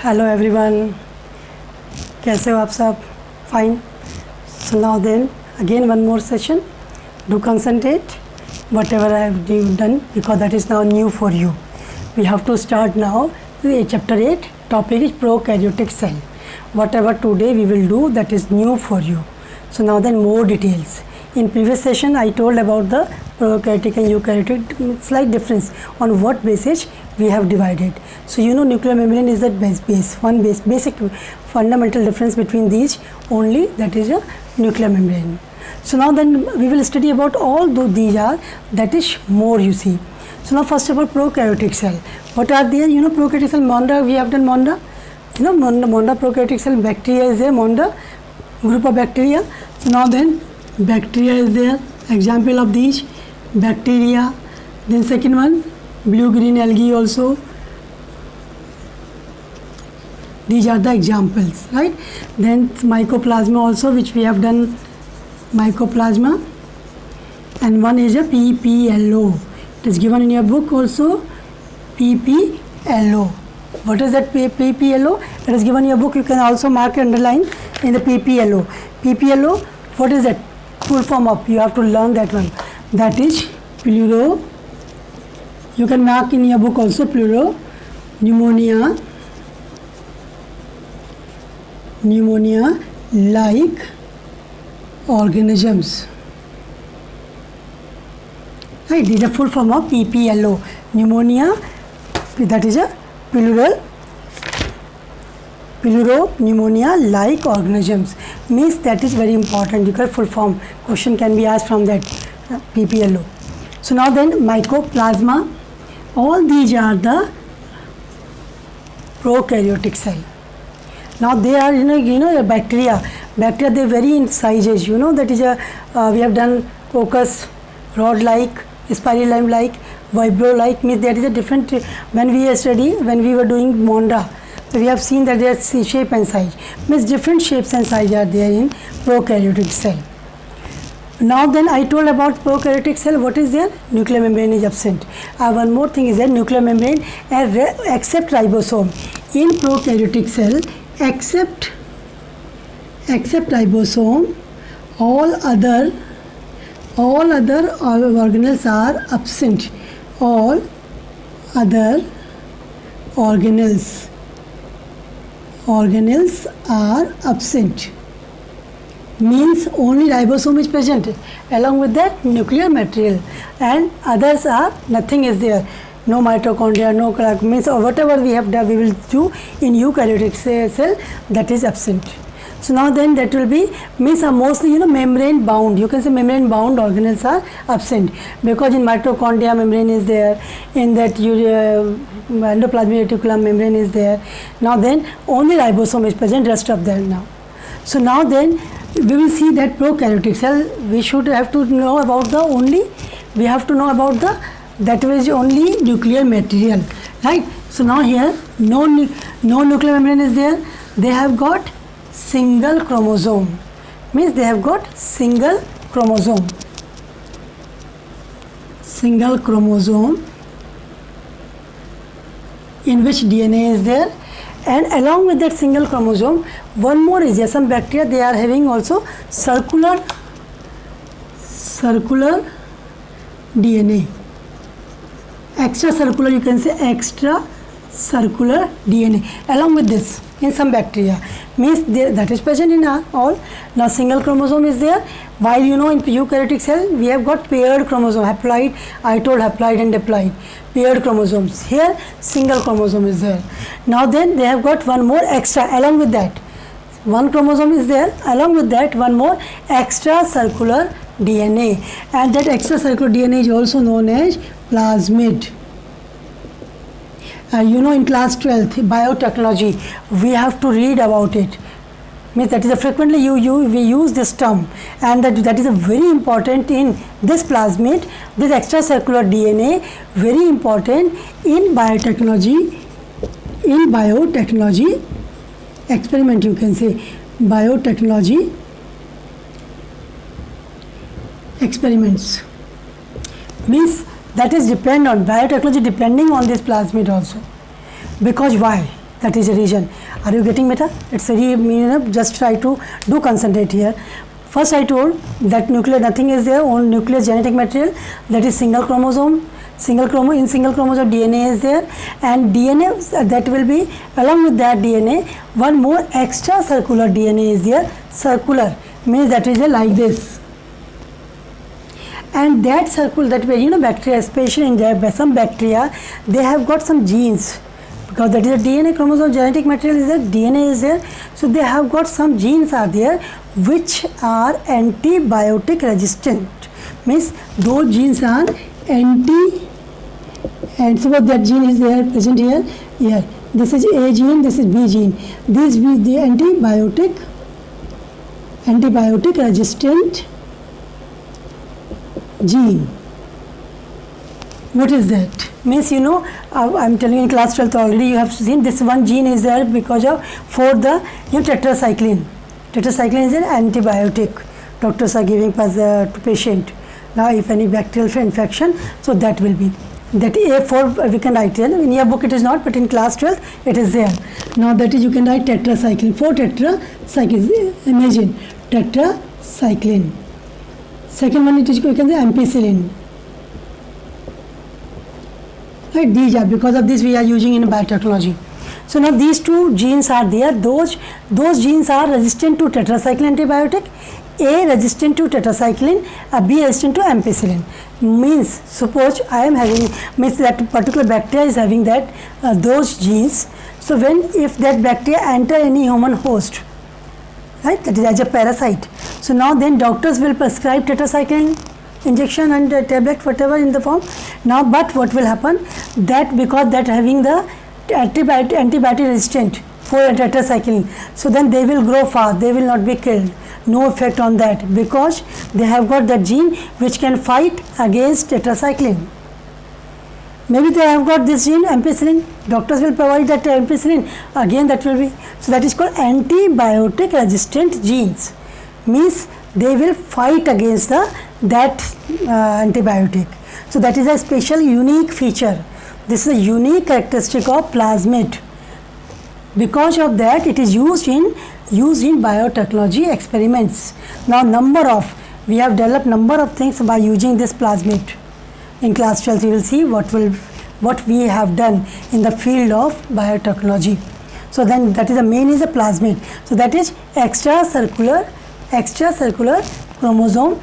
Hello everyone, कैसे हो आप सब? Fine. So now then again one more session. Do concentrate whatever I have done because that is now new for you. We have to start now chapter 8. Topic is prokaryotic cell. Whatever today we will do, that is new for you. So now then more details. In previous session I told about the prokaryotic and eukaryotic, slight difference on what basis we have divided. So you know nuclear membrane is the basic fundamental difference between these only, that is a nuclear membrane. So now then we will study about all these are, that is more you see. So now first of all prokaryotic cell. What are there? You know prokaryotic cell, Monda, we have done Monda. You know Monda prokaryotic cell, bacteria is there, Monda, group of bacteria. So now then bacteria is there, example of these, bacteria. Then second one, blue-green algae also. These are the examples, right? Then mycoplasma also, which we have done, mycoplasma, and one is a PPLO. It is given in your book also, PPLO. What is that PPLO? It is given in your book. You can also mark and underline in the PPLO. PPLO, what is that? Full form of, you have to learn that one. That is pleuro. You can mark in your book also pleuro, pneumonia like organisms. Right, these are full form of PPLO. Pneumonia, that is a pleuro pneumonia like organisms. Means that is very important. You can full form. Question can be asked from that PPLO. So now then mycoplasma. All these are the prokaryotic cell. Now they are you know bacteria they vary in sizes. You know that is a we have done coccus, rod like, spiral like, vibro like. Means there is a different, when we were doing Monda, so we have seen that there is shape and size. Means different shapes and size are there in prokaryotic cell. Now then I told about prokaryotic cell. What is there? Nuclear membrane is absent. One more thing is that nuclear membrane except ribosome. In prokaryotic cell, except ribosome, all other organelles are absent. All other organelles are absent. Means only ribosome is present, along with that nuclear material, and others are nothing is there. No mitochondria, no means or whatever we have done, we will do in eukaryotic cell, that is absent. So now then that will be means mostly membrane bound. You can say membrane bound organelles are absent, because in mitochondria membrane is there, in that endoplasmic reticulum membrane is there. Now then only ribosome is present, rest of them now. So now then we will see that prokaryotic cell, we should have to know about the only, we have to know about the, that is only nuclear material, right? So now here no nuclear membrane is there. They have got single chromosome. Means they have got single chromosome in which DNA is there. And along with that single chromosome, one more is there. Some bacteria, they are having also circular DNA. Extracircular, you can say extracircular DNA. Along with this, in some bacteria, means that is present in all. Now single chromosome is there. While in eukaryotic cell we have got paired chromosome, haploid. I told haploid and diploid, paired chromosomes. Here single chromosome is there. Now then they have got one more extra along with that. One chromosome is there, along with that one more extracircular DNA, and that extracircular DNA is also known as plasmid. In class 12th biotechnology we have to read about it. Means that is frequently we use this term, and that is a very important in this plasmid, this extracircular DNA, very important in biotechnology experiment, you can say biotechnology experiments. Means that is depend on biotechnology, depending on this plasmid also. Because why? That is a region. Are you getting better? It's very, just try to do concentrate here. First I told that nuclear, nothing is there, only nucleus genetic material, that is single chromosome. Single chromosome DNA is there, and DNA that will be, along with that DNA, one more extracircular DNA is there. Circular means that is like this. And that circle, that way, bacteria, especially in there, some bacteria, they have got some genes, because that is a DNA chromosome, genetic material is there, DNA is there, so they have got some genes are there which are antibiotic resistant. Means those genes are and suppose that gene is there present here. Here, this is A gene, this is B gene. This be the antibiotic resistant gene. What is that? Means I'm telling you in class 12th already you have seen this one gene is there because of for the tetracycline. Tetracycline is an antibiotic. Doctors are giving to patient. Now if any bacterial infection, so that will be. That A4 we can write here. In your book it is not, but in class 12 it is there. Now that is you can write tetracycline. 4 tetracycline. Imagine tetracycline. Second one it is you can say ampicillin. Right, these are, because of this we are using in biotechnology. So now these two genes are there. Those genes are resistant to tetracycline antibiotic. A resistant to tetracycline, B resistant to ampicillin. Means suppose I am having, means that particular bacteria is having that those genes. So if that bacteria enter any human host, right, that is as a parasite. So now then doctors will prescribe tetracycline injection and tablet, whatever in the form. Now but what will happen, that because that having the antibiotic resistant for tetracycline, so then they will grow fast, they will not be killed. No effect on that, because they have got that gene which can fight against tetracycline. Maybe they have got this gene ampicillin, doctors will provide that ampicillin, again that will be, so that is called antibiotic resistant genes. Means they will fight against that antibiotic. So that is a special unique feature. This is a unique characteristic of plasmid. Because of that it is used in biotechnology experiments. Now we have developed number of things by using this plasmid. In class 12 you will see what we have done in the field of biotechnology. So then that is the main is the plasmid. So that is extracircular chromosome.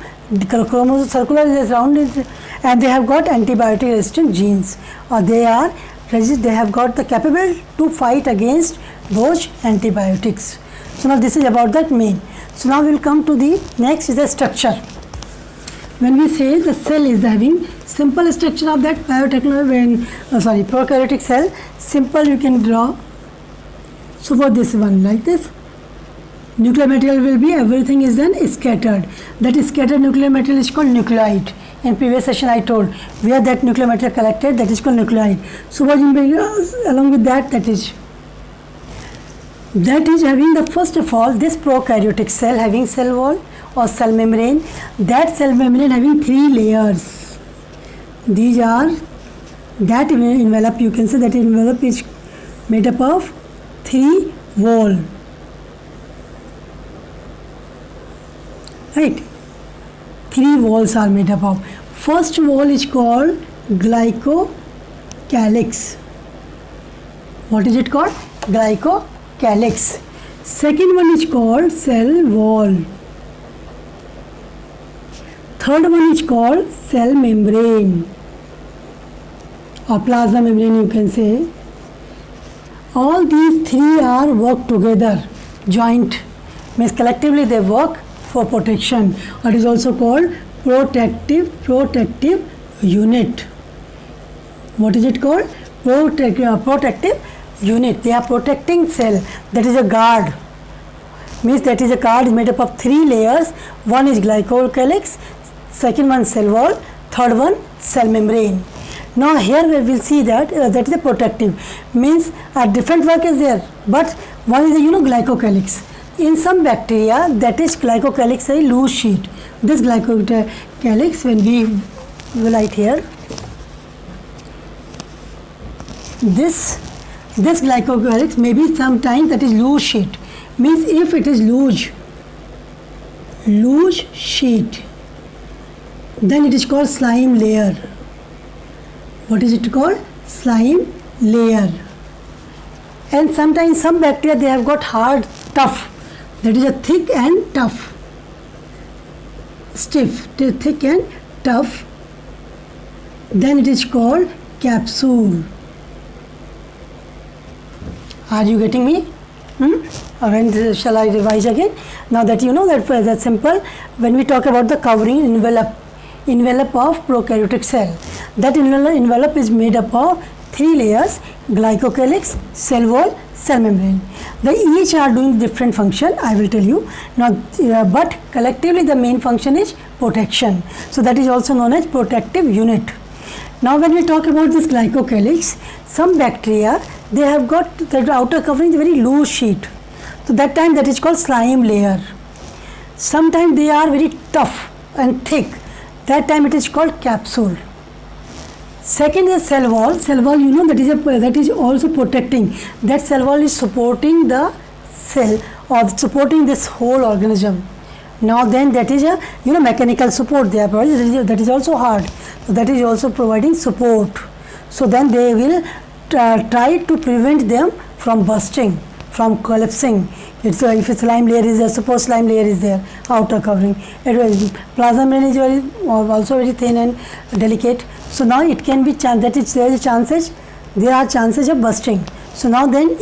Circular is rounded, and they have got antibiotic resistant genes, or they have got the capability to fight against those antibiotics. So now this is about that main. So now we will come to the next is the structure. When we say the cell is having simple structure of that biotechnology, prokaryotic cell, simple you can draw. So for this one like this, nuclear material will be, everything is then scattered. That scattered nuclear material is called nuclide. In previous session I told where that nuclear material collected, that is called nuclide. So along with that is having the, first of all, this prokaryotic cell having cell wall or cell membrane. That cell membrane having 3 layers. These are that envelope, you can say that envelope is made up of 3 walls. Right, 3 walls are made up of. First wall is called glycocalyx. What is it called? Glycocalyx. Second one is called cell wall. Third one is called cell membrane or plasma membrane, you can say. All these 3 are work together, joint, means collectively they work for protection. It is also called protective unit. What is it called? Protective unit. They are protecting cell. That is a guard. Means that is a guard made up of 3 layers. One is glycocalyx, second one cell wall, third one cell membrane. Now here we will see that that is a protective. Means a different work is there, but one is the glycocalyx. In some bacteria, that is glycocalyx a loose sheet. This glycocalyx, when we will write here, this this glycocalyx may be sometimes that is loose sheet. Means if it is loose sheet, then it is called slime layer. What is it called? Slime layer. And sometimes some bacteria, they have got hard, tough. That is a thick and tough. Stiff, thick and tough. Then it is called capsule. Are you getting me? When shall I revise again? Now that you know that's simple. When we talk about the covering envelope of prokaryotic cell, that envelope is made up of 3 layers: glycocalyx, cell wall, cell membrane. They each are doing different function, I will tell you. Now, but collectively the main function is protection. So that is also known as protective unit. Now when we talk about this glycocalyx, some bacteria, they have got the outer covering very loose sheet. So that time that is called slime layer. Sometimes they are very tough and thick. That time it is called capsule. Second is cell wall. Cell wall, you know, that is also protecting. That cell wall is supporting the cell or supporting this whole organism. Now then that is a mechanical support they are providing. That is also hard. So that is also providing support. So then they will try to prevent them from bursting, from collapsing. If a slime layer is there, suppose slime layer is there, outer covering. Plasma membrane is also very thin and delicate. So now it can be there are chances of bursting. So now then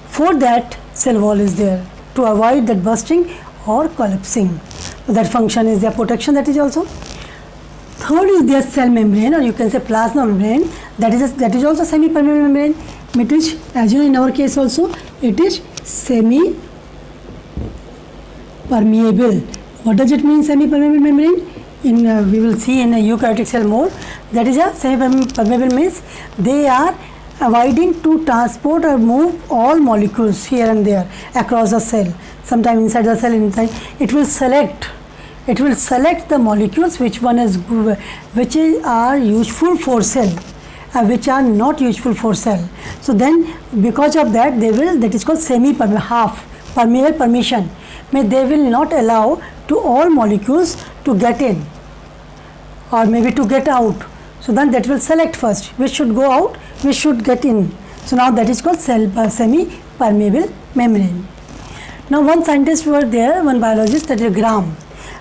for that cell wall is there to avoid that bursting or collapsing. So that function is their protection, that is also. Third is their cell membrane, or you can say plasma membrane. That is also semi-permeable membrane, which, as you know, in our case also it is semi-permeable. What does it mean, semi-permeable membrane? We will see in a eukaryotic cell more. That is a semi-permeable means they are avoiding to transport or move all molecules here and there across the cell. Sometimes inside the cell, it will select the molecules which are useful for cell and which are not useful for cell. So then because of that that is called semi-permeable, half permeable permission. They will not allow to all molecules to get in or maybe to get out. So then that will select first which should go out, which should get in. So now that is called semi-permeable membrane. Now one scientist was there, one biologist, that is Graham.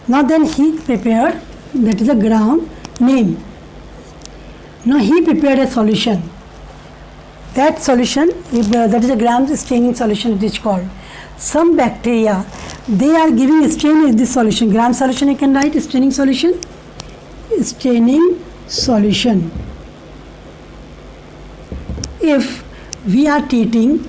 Now then he prepared, that is a Graham name. Now he prepared a solution. That solution, that is a Graham's staining solution it is called. Some bacteria, they are giving stain in this solution. Graham solution you can write staining solution. Staining solution. If you are treating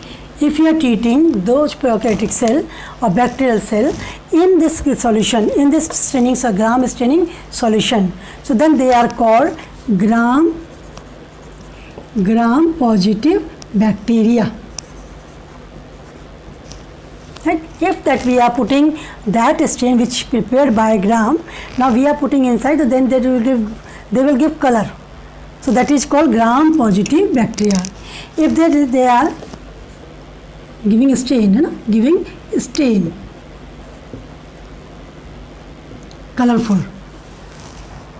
those prokaryotic cell or bacterial cell in this solution, in this staining, Graham staining solution, so then they are called Gram positive bacteria. Right? If that we are putting that stain which prepared by Graham, now we are putting inside, then they will give color. So that is called Gram positive bacteria. If they are giving stain, colorful.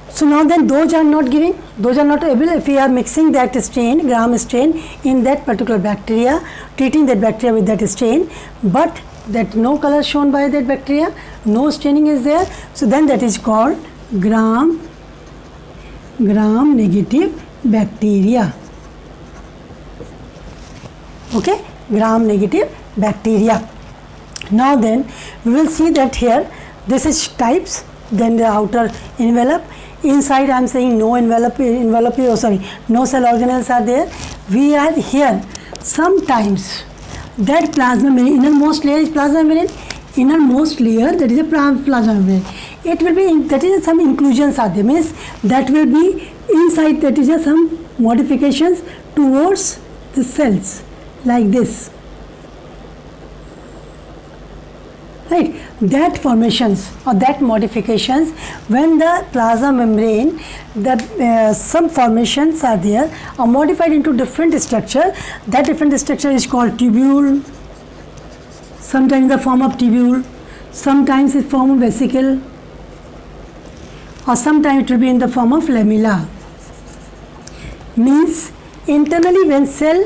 So now then those are not able, if we are mixing that stain, Gram stain in that particular bacteria, treating that bacteria with that stain, but that no color shown by that bacteria, no staining is there, so then that is called Gram negative bacteria. Okay, Gram negative bacteria. Now then we will see that here this is types, then the outer envelope. Inside I am saying no no cell organelles are there. We are here sometimes that plasma membrane, innermost layer is plasma membrane, innermost layer that is a plasma membrane. It will be, that is some inclusions are there, means that will be inside, that is some modifications towards the cells like this. right? That formations or that modifications, when the plasma membrane, some formations are there, are modified into different structure. That different structure is called tubule, sometimes in the form of tubule, sometimes in form of vesicle, or sometimes it will be in the form of lamella. Means internally when cell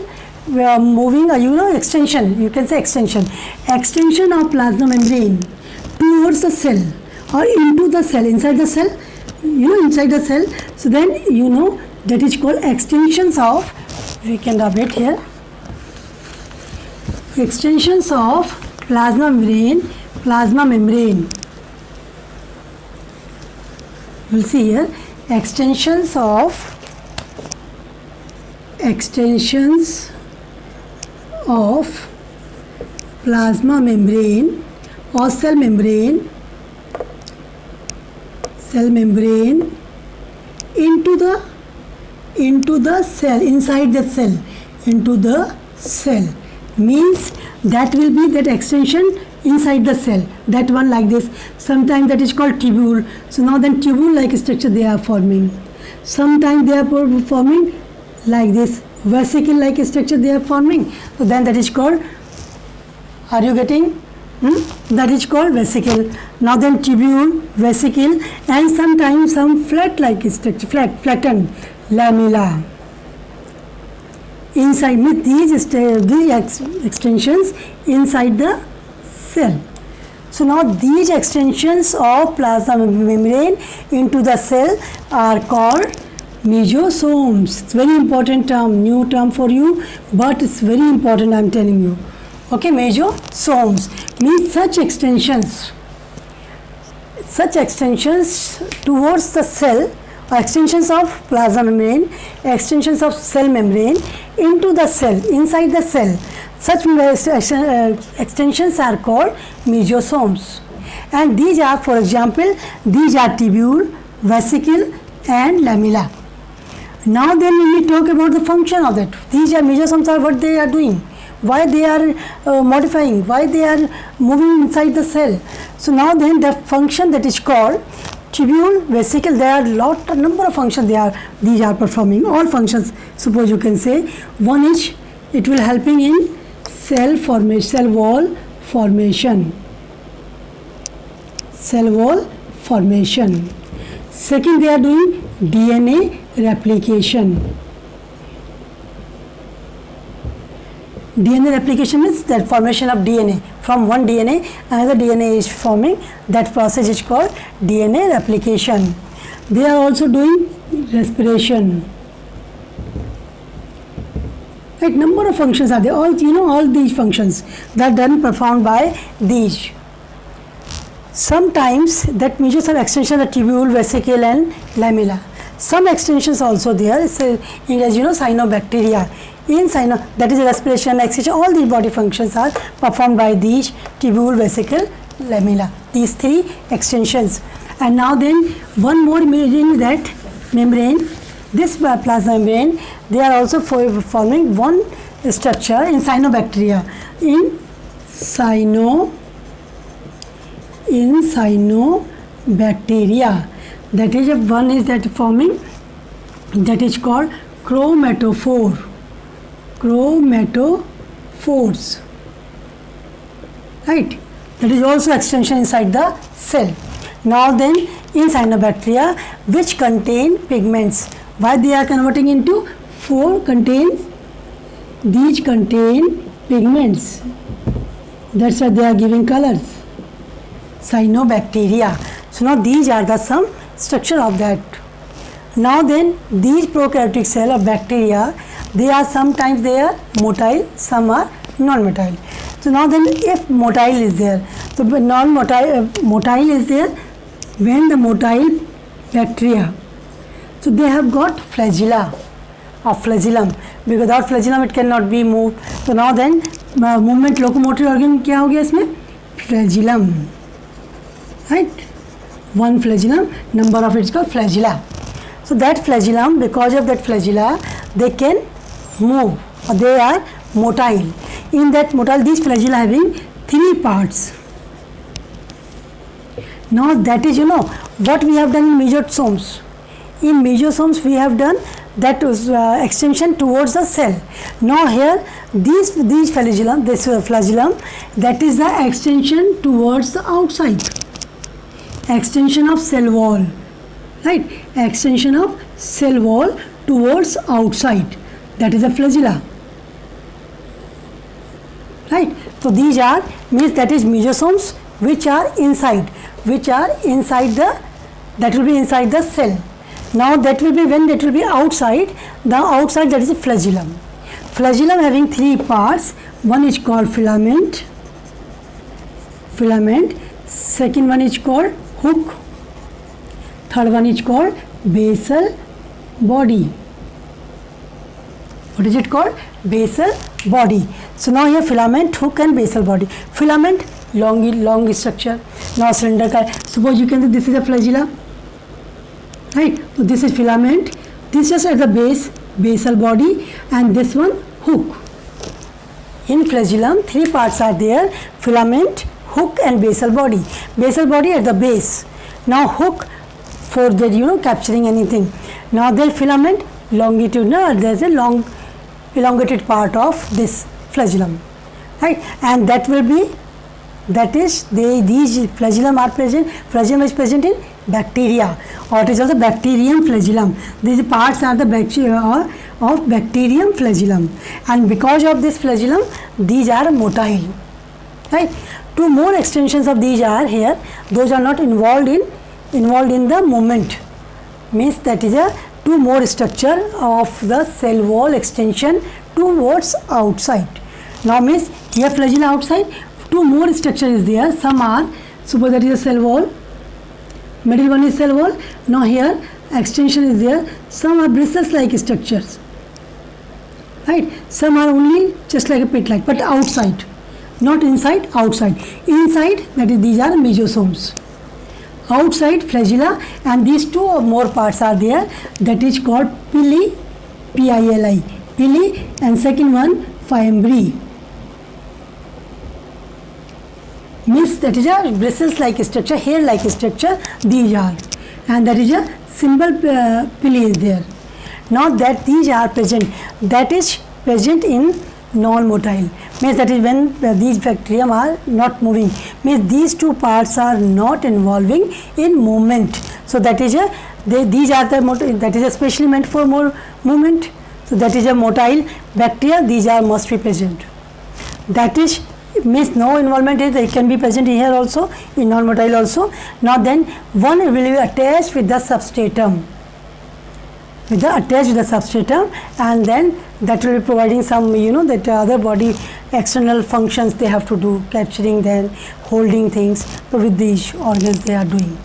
moving, extension, you can say extension of plasma membrane towards the cell or into the cell, inside the cell, inside the cell. So then that is called extensions of, we can rub it here, extensions of plasma membrane. We'll see here, extensions of plasma membrane or cell membrane into the cell, inside the cell, into the cell. Means that will be that extension inside the cell, that one like this. Sometimes that is called tubule. So now then tubule like structure they are forming. Sometimes they are forming like this, vesicle like structure they are forming. So then that is called, are you getting? That is called vesicle. Now then tubule, vesicle, and sometimes some flat like structure, flattened lamella. Inside these extensions inside the cell. So now these extensions of plasma membrane into the cell are called mesosomes. It's very important term, new term for you, but it's very important, I'm telling you. Okay, mesosomes means such extensions towards the cell, or extensions of plasma membrane, extensions of cell membrane into the cell, inside the cell. Such extensions are called mesosomes. And these are, for example, these are tubule, vesicle and lamella. Now then when we talk about the function of that, these are mesosomes are what they are doing, why they are modifying, why they are moving inside the cell. So now then the function that is called tubule, vesicle, there are number of functions these are performing, all functions. Suppose you can say one is it will helping in cell wall formation. Second, they are doing DNA replication. DNA replication means that formation of DNA. From one DNA, another DNA is forming. That process is called DNA replication. They are also doing respiration. Right, number of functions are there. All these functions that are done performed by these. Sometimes that measures an extension of tubule, vesicle and lamella. Some extensions also there, as cyanobacteria. That is respiration, extension, all these body functions are performed by these tubule, vesicle, lamella. These three extensions. And now then one more in that membrane, this plasma membrane, they are also forming one structure in cyanobacteria. In cyanobacteria, that is one is that forming, that is called chromatophores. Right, that is also extension inside the cell. Now then in cyanobacteria, which contain pigments, why they are converting into these contain pigments, that's why they are giving colors. Cyanobacteria. So now these are the some structure of that. Now then these prokaryotic cell of bacteria, they are sometimes they are motile, some are non-motile. So now then if motile is there, so motile is there when the motile bacteria, so they have got flagella or flagellum, because without flagellum it cannot be moved. So now then movement locomotor organ क्या हो गया इसमें? Flagellum, right? One flagellum, number of it is called flagella. So that flagellum, because of that flagella, they can move, or they are motile. In that motile, these flagella having three parts. Now that is, what we have done in mesosomes. In mesosomes we have done that extension towards the cell. Now here these flagellum, this flagellum, that is the extension towards the outside. Extension of cell wall, right? Extension of cell wall towards outside. That is the flagella, right? So these are, means that is mesosomes which are inside the, that will be inside the cell. Now that will be, when that will be outside, the outside, that is a flagellum. Flagellum having three parts. One is called filament. Second one is called hook. Third one is called basal body. What is it called? Basal body. So now here filament, hook and basal body. Filament, long structure. Now cylindrical. Suppose you can say this is a flagella, right? So this is filament. This is at the base, basal body, and this one hook. In flagellum, three parts are there: filament, hook, and basal body. Basal body at the base. Now hook for that, capturing anything. Now then filament, longitudinal. There's a long elongated part of this flagellum, right? And that will be, that is, these flagellum are present. Flagellum is present in bacteria, or it is also bacterium flagellum. These parts are the bacteria of bacterium flagellum, and because of this flagellum, these are motile, right? Two more extensions of these are here. Those are not involved in the movement. Means that is a two more structure of the cell wall extension towards outside. Now means here flagella outside, two more structure is there. Some are, suppose that is a cell wall, middle one is cell wall. Now here extension is there. Some are bristles like structures, right? Some are only just like a pit like, but outside, not inside, outside. Inside, that is, these are mesosomes. Outside flagella, and these two or more parts are there. That is called pili, P-I-L-I, pili, and second one fimbri. Means that is a bristles like structure, hair like structure. These are, and that is a symbol pili is there. Now that these are present, that is present in non-motile. Means that is when these bacterium are not moving. Means these two parts are not involving in movement. So that is a, these are the, that is especially meant for more movement. So that is a motile bacteria. These are must be present. That is, means no involvement is, it can be present here also, in non-motile also. Now then one will be attached with the substratum. Attached with the substratum, and then that will be providing some, that other body external functions they have to do, capturing, then holding things. So with these organs they are doing,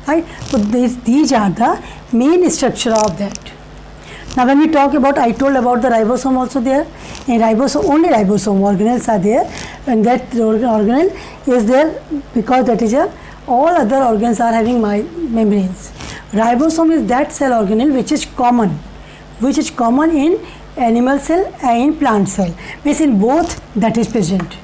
right? So these are the main structure of that. Now when we talk about, I told about the ribosome also there. In ribosome, only ribosome organelles are there, and that organelle is there because that is all other organs are having membranes. Ribosome is that cell organelle which is common in animal cell and in plant cell. Means in both that is present.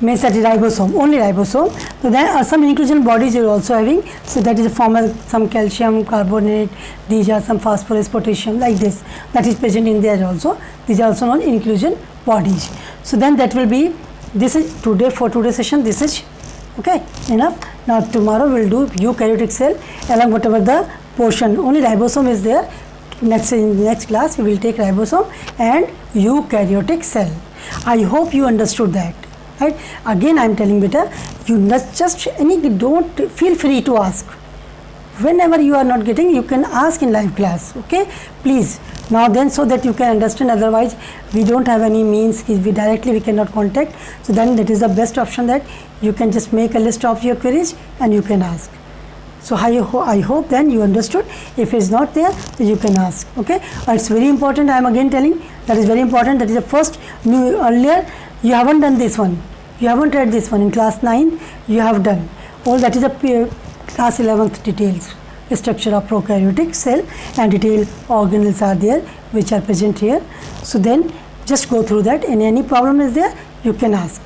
Means that is ribosome, only ribosome. So there are some inclusion bodies are also having. So that is a form of some calcium carbonate. These are some phosphorus, potassium, like this. That is present in there also. These are also known inclusion bodies. So then that will be, this is today for today's session. This is okay enough. Now tomorrow we'll do eukaryotic cell along whatever the portion. Only ribosome is there. In next class we will take ribosome and eukaryotic cell. I hope you understood that. Right? Again I am telling beta, you just don't feel free to ask. Whenever you are not getting, you can ask in live class. Okay, please. Now then, so that you can understand. Otherwise we don't have any means, we cannot contact. So then that is the best option, that you can just make a list of your queries and you can ask. So I hope then you understood. If it is not there, then you can ask. Okay, it's very important. I am again telling, that is very important. That is the first new. Earlier you haven't done this one, you haven't read this one in class 9. You have done all that is a class 11th details, structure of prokaryotic cell, and detailed organelles are there which are present here. So then just go through that, and any problem is there, you can ask.